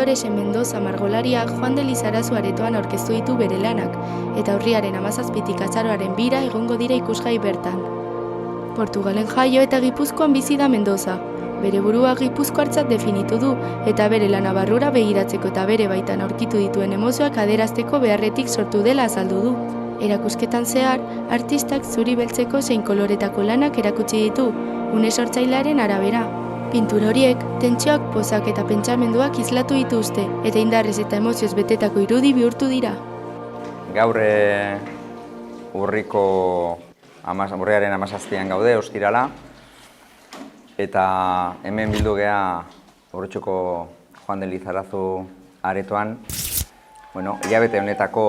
Dolores Mendoza margolariak Juan de Lizarazu aretoan aurkeztu ditu bere lanak, eta urriaren 17tik azaroaren 2 egongo dira ikusgai bertan. Portugalen jaio eta Gipuzkoan bizi da Mendoza. Bere burua gipuzkoartzat definitu du, eta bere lana barrura begiratzeko eta bere baitan aurkitu dituen emozioak adierazteko beharretik sortu dela azaldu du. Erakusketan zehar, artistak zuri beltzeko zein koloretako lanak erakutsi ditu, une sortzailearen arabera. Pintura horiek, tentsioak, pozak eta pentsamenduak islatu dituzte, eta indarrez eta emozioz betetako irudi bihurtu dira. Gaur urriaren 17an gaude, ostirala, eta hemen bildu gea Urrutxoko Juan de Lizarazu aretoan, hilabete honetako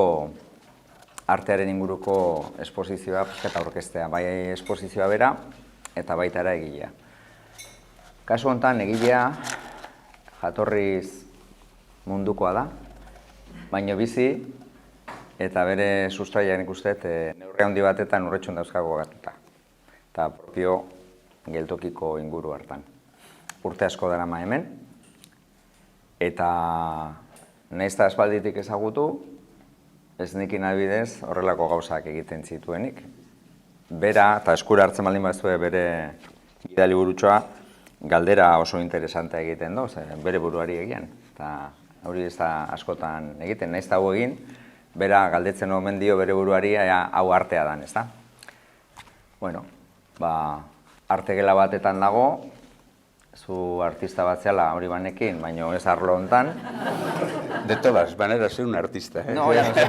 artearen inguruko esposizioa eta aurkeztea, bai esposizioa bera eta baita ere egilea. Kasu honetan egilea jatorriz mundukoa da, baino bizi eta bere sustraian ikustet neurri handi batetan Urretxun dauzkago gatuta. Eta propio geltokiko inguru hartan. Urte asko darama hemen, eta nahiz eta aspalditik ezagutu, ez nikin adibidez horrelako gauzak egiten zituenik. Bera, eta eskura hartzen baldin bazue bere gidali burutxoa, galdera oso interesantea egiten du, bere buruari egian. Eta hori ez da askotan egiten, nahiz eta hau egin, bera galdetzen omen dio bere buruari hau artea dan, ez da? Arte gela batetan dago, zu artista bat zela hori banekin, baina ez arlo hontan. De todas maneras, soy un artista, ¿eh? No, ya no sé,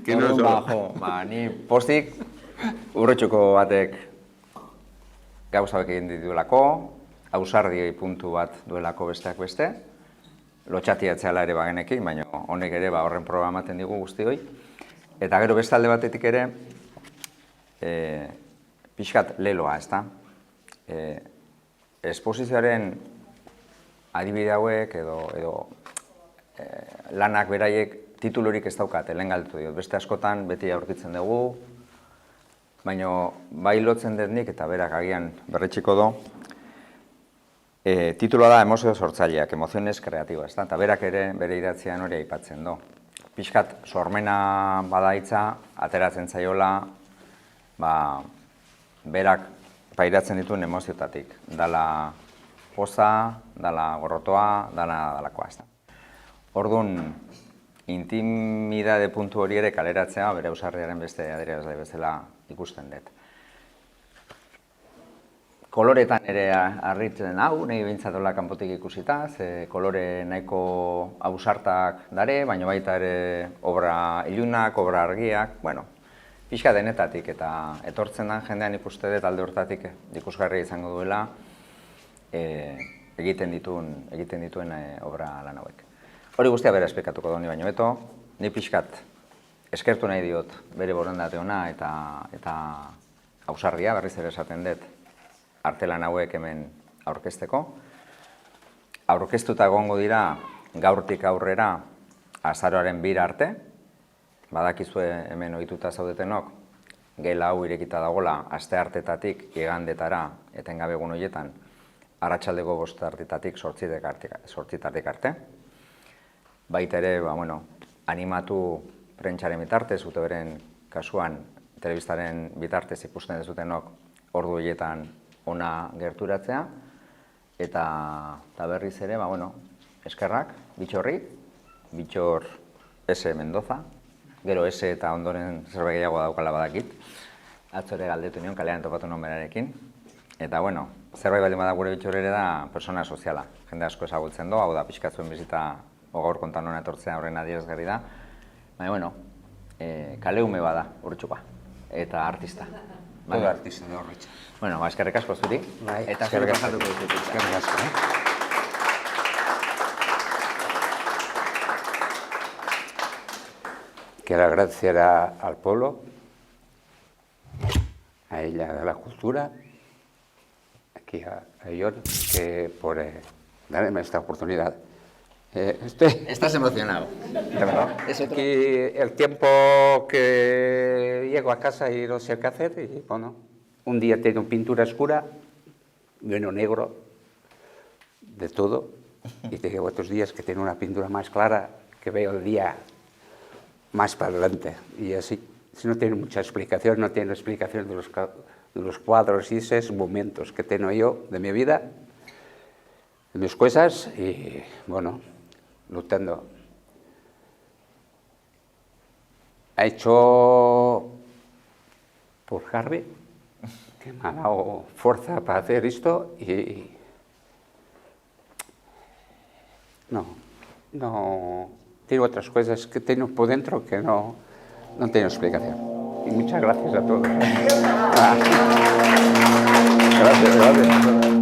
que no so. Ni postik Urretxuko batek gauza hauek egin dituelako, ausardioi puntu bat duelako besteak beste, lotxatiatzeala ere bagenekin, baina honek ere horren proba ematen digu guztioi. Eta gero beste alde batetik ere, pixkat leloa, ez da? Esposizioaren adibide hauek edo lanak beraiek titulurik ez daukate, lehen galdetu diot. Beste askotan beti aurkitzen dugu, baina bai lotzen dut nik eta berak agian berretxiko do. Titulua da emozio sortzaileak, emoziones kreatiba, ez da? Eta berak ere bere idatzian hori aipatzen do. Pixkat sormena badaitza, ateratzen zaiola, berak pairatzen dituen emoziotatik. Dala poza, dala gorrotoa, dalakoa, ez da. Orduan, intimidade puntu hori ere kaleratzea, bere ausarriaren beste adierazle bezala ikusten dut. Koloretan ere harritzen hau, nahi bintzatola kanpotik ikusita, kolore nahiko ausartak dare, baina baita ere obra ilunak, obra argiak, pixka denetatik eta etortzen den jendean ikuste dut alde hortatik ikusgarria izango duela egiten dituen obra lan hauek. Hori guztia bera esplikatuko doni baino beto, ni pixkat eskertu nahi diot bere borondate ona eta ausardia, berriz ere esaten dut, artelan hauek hemen aurkezteko. Aurkeztuta egongo dira gaurtik aurrera azaroaren 2 arte, badakizue hemen ohituta zaudetenok, gela hau irekita dagola asteartetatik igandetara etengabe egun horietan, arratsaldeko 5:00-tik 8:00 arte. Baita ere, animatu prentsaren bitartez, beren kasuan, telebistaren bitartez ikusten dezutenok ordu horietan ona gerturatzea, eta berriz ere, eskerrak, Bitxorri, Bitxor S. Mendoza, gero S eta ondoren zerbait gehiago daukala badakit, atzore galdetu nion, kalean topatu non berarekin, eta zerbait baldin bada gure Bitxor ere da persona soziala, jende asko ezagutzen do, hau da pixkatzuen bizita gaur kontan hona etortzea horren adierazgarri da, baina kaleume bada Urretxukoa, eta artista. Todo artista de Urretxa. Eskerrik asko zuri, eta zure pasatuko dut. Eskerrik asko, Quiero agradecer al pueblo, a ella de la cultura, aquí a ellos, que por darme esta oportunidad. Estás emocionado. De verdad. Aquí el tiempo que llego a casa y no sé qué hacer, y un día tengo pintura oscura, bueno, negro, de todo, y tengo otros días que tengo una pintura más clara, que veo el día más para adelante. Y así, si no tiene mucha explicación, no tiene explicación de los cuadros y esos momentos que tengo yo de mi vida, de mis cosas, y bueno, luchando. He hecho por Harvey, que me ha dado fuerza para hacer esto, y no tengo otras cosas que tengo por dentro que no tengo explicación. Y muchas gracias a todos. Gracias.